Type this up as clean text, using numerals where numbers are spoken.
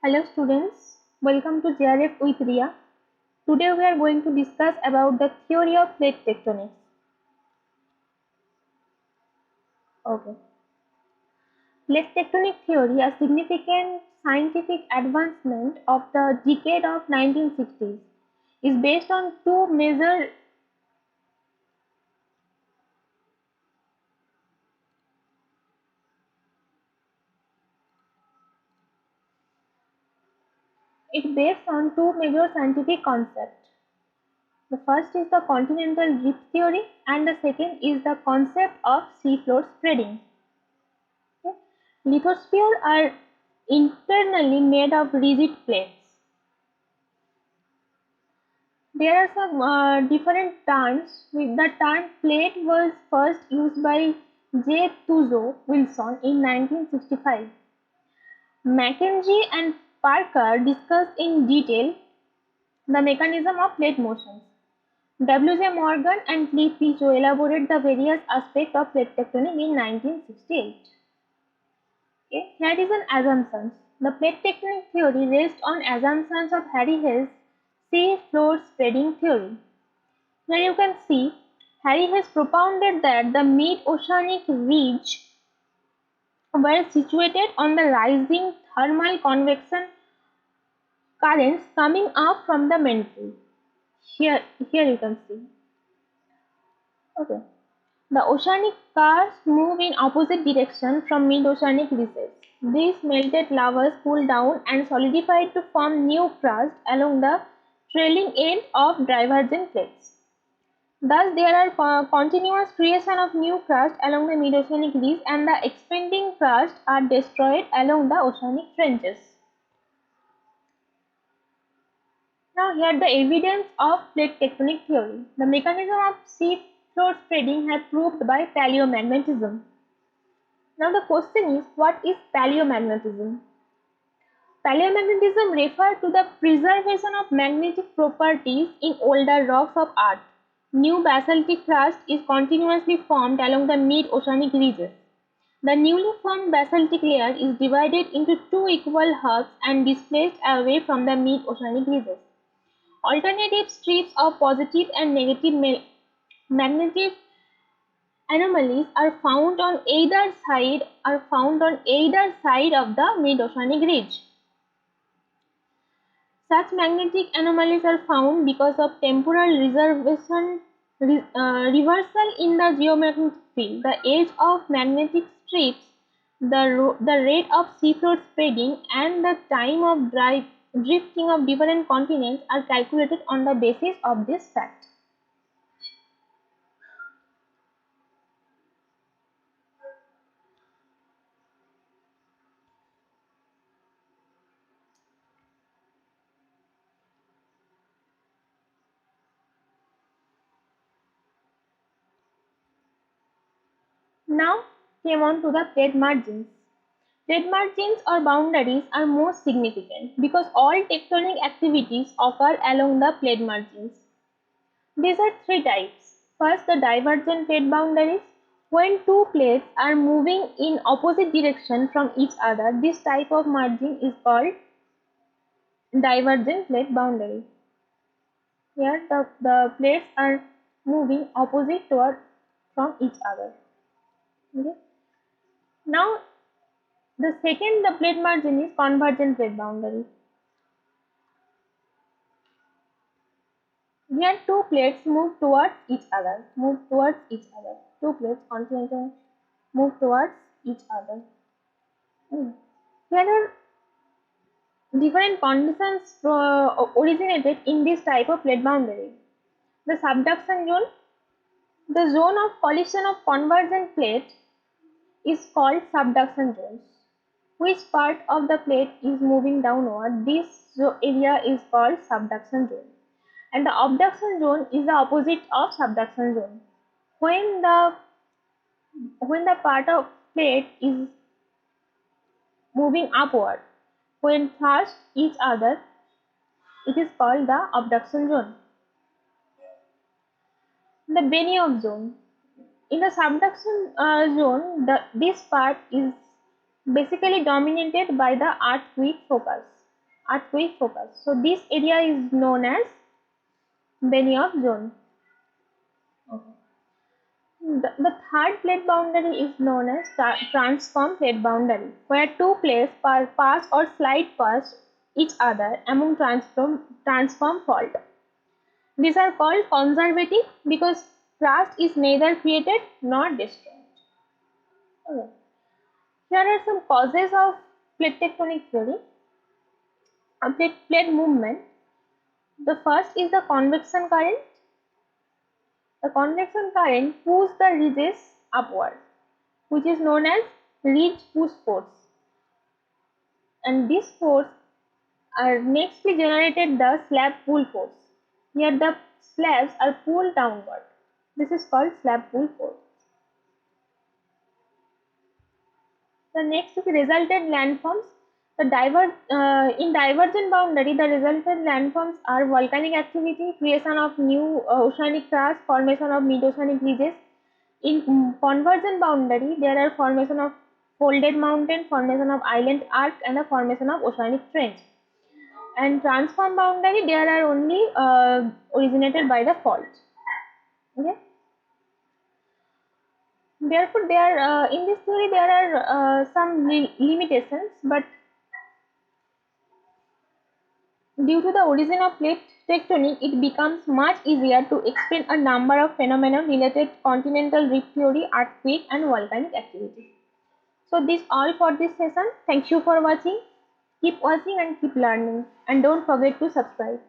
Hello students, welcome to JRF with Ria. Today we are going to discuss about the theory of plate tectonics. Okay. Plate tectonic theory, a significant scientific advancement of the decade of 1960s, is based on two major scientific concepts. The first is the continental drift theory and the second is the concept of seafloor spreading. Okay. Lithospheres are internally made of rigid plates. There are some different terms. The term plate was first used by J. Tuzo Wilson in 1965. Mackenzie and Parker discussed in detail the mechanism of plate motions. W. J. Morgan and Lee Pichot elaborated the various aspects of plate tectonics in 1968. Okay. Here is an assumption. The plate tectonic theory rests on assumptions of Harry Hess' sea floor spreading theory. Here you can see Harry has propounded that the mid-oceanic ridge were situated on the rising thermal convection currents coming up from the mantle. Here you can see. Okay. The oceanic cars move in opposite direction from mid-oceanic ridges. These melted lavas cool down and solidified to form new crust along the trailing edge of divergent plates. Thus, there are continuous creation of new crust along the mid-oceanic ridge and the expanding crust are destroyed along the oceanic trenches. Now, here the evidence of plate tectonic theory. The mechanism of sea floor spreading has proved by paleomagnetism. Now, the question is, what is paleomagnetism? Paleomagnetism refers to the preservation of magnetic properties in older rocks of Earth. New basaltic crust is continuously formed along the mid-oceanic ridges. The newly formed basaltic layer is divided into two equal halves and displaced away from the mid-oceanic ridges. Alternative strips of positive and negative magnetic anomalies are found on either side of the mid-oceanic ridge. Such magnetic anomalies are found because of temporal reversal in the geomagnetic field, the age of magnetic strips, the rate of seafloor spreading, and the time of drifting of different continents are calculated on the basis of this fact. Now came on to the plate margins. Plate margins or boundaries are most significant because all tectonic activities occur along the plate margins. These are three types. First, the divergent plate boundaries. When two plates are moving in opposite direction from each other, this type of margin is called divergent plate boundary. Here the plates are moving opposite toward from each other. Okay. Now the plate margin is convergent plate boundary. Here two plates move towards each other. Two plates continental move towards each other. Here are different conditions originated in this type of plate boundary. The subduction zone, the zone of collision of convergent plate is called subduction zones. Which part of the plate is moving downward, this area is called subduction zone. And the abduction zone is the opposite of subduction zone. When the part of plate is moving upward, when thrust each other, it is called the abduction zone. The Benioff zone. In the subduction zone, this part is basically dominated by the earthquake focus. earthquake focus. So this area is known as Benioff zone. Okay. The third plate boundary is known as transform plate boundary, where two plates pass or slide past each other among transform fault. These are called conservative because crust is neither created nor destroyed. Okay. Here are some causes of plate tectonic theory. Plate movement. The first is the convection current. The convection current pushes the ridges upward, which is known as ridge push force. And this force nextly generated the slab pull force. Here the slabs are pulled downward. This is called slab pull force. The next is resultant landforms. In divergent boundary, the resultant landforms are volcanic activity, creation of new oceanic crust, formation of mid-oceanic ridges. In convergent boundary, there are formation of folded mountain, formation of island arc, and the formation of oceanic trench. And transform boundary, there are only originated by the fault. Okay. Therefore, in this theory there are some limitations, but due to the origin of plate tectonic, it becomes much easier to explain a number of phenomena related to continental rift theory, earthquake, and volcanic activity. So this all for this session. Thank you for watching. Keep watching and keep learning, and don't forget to subscribe.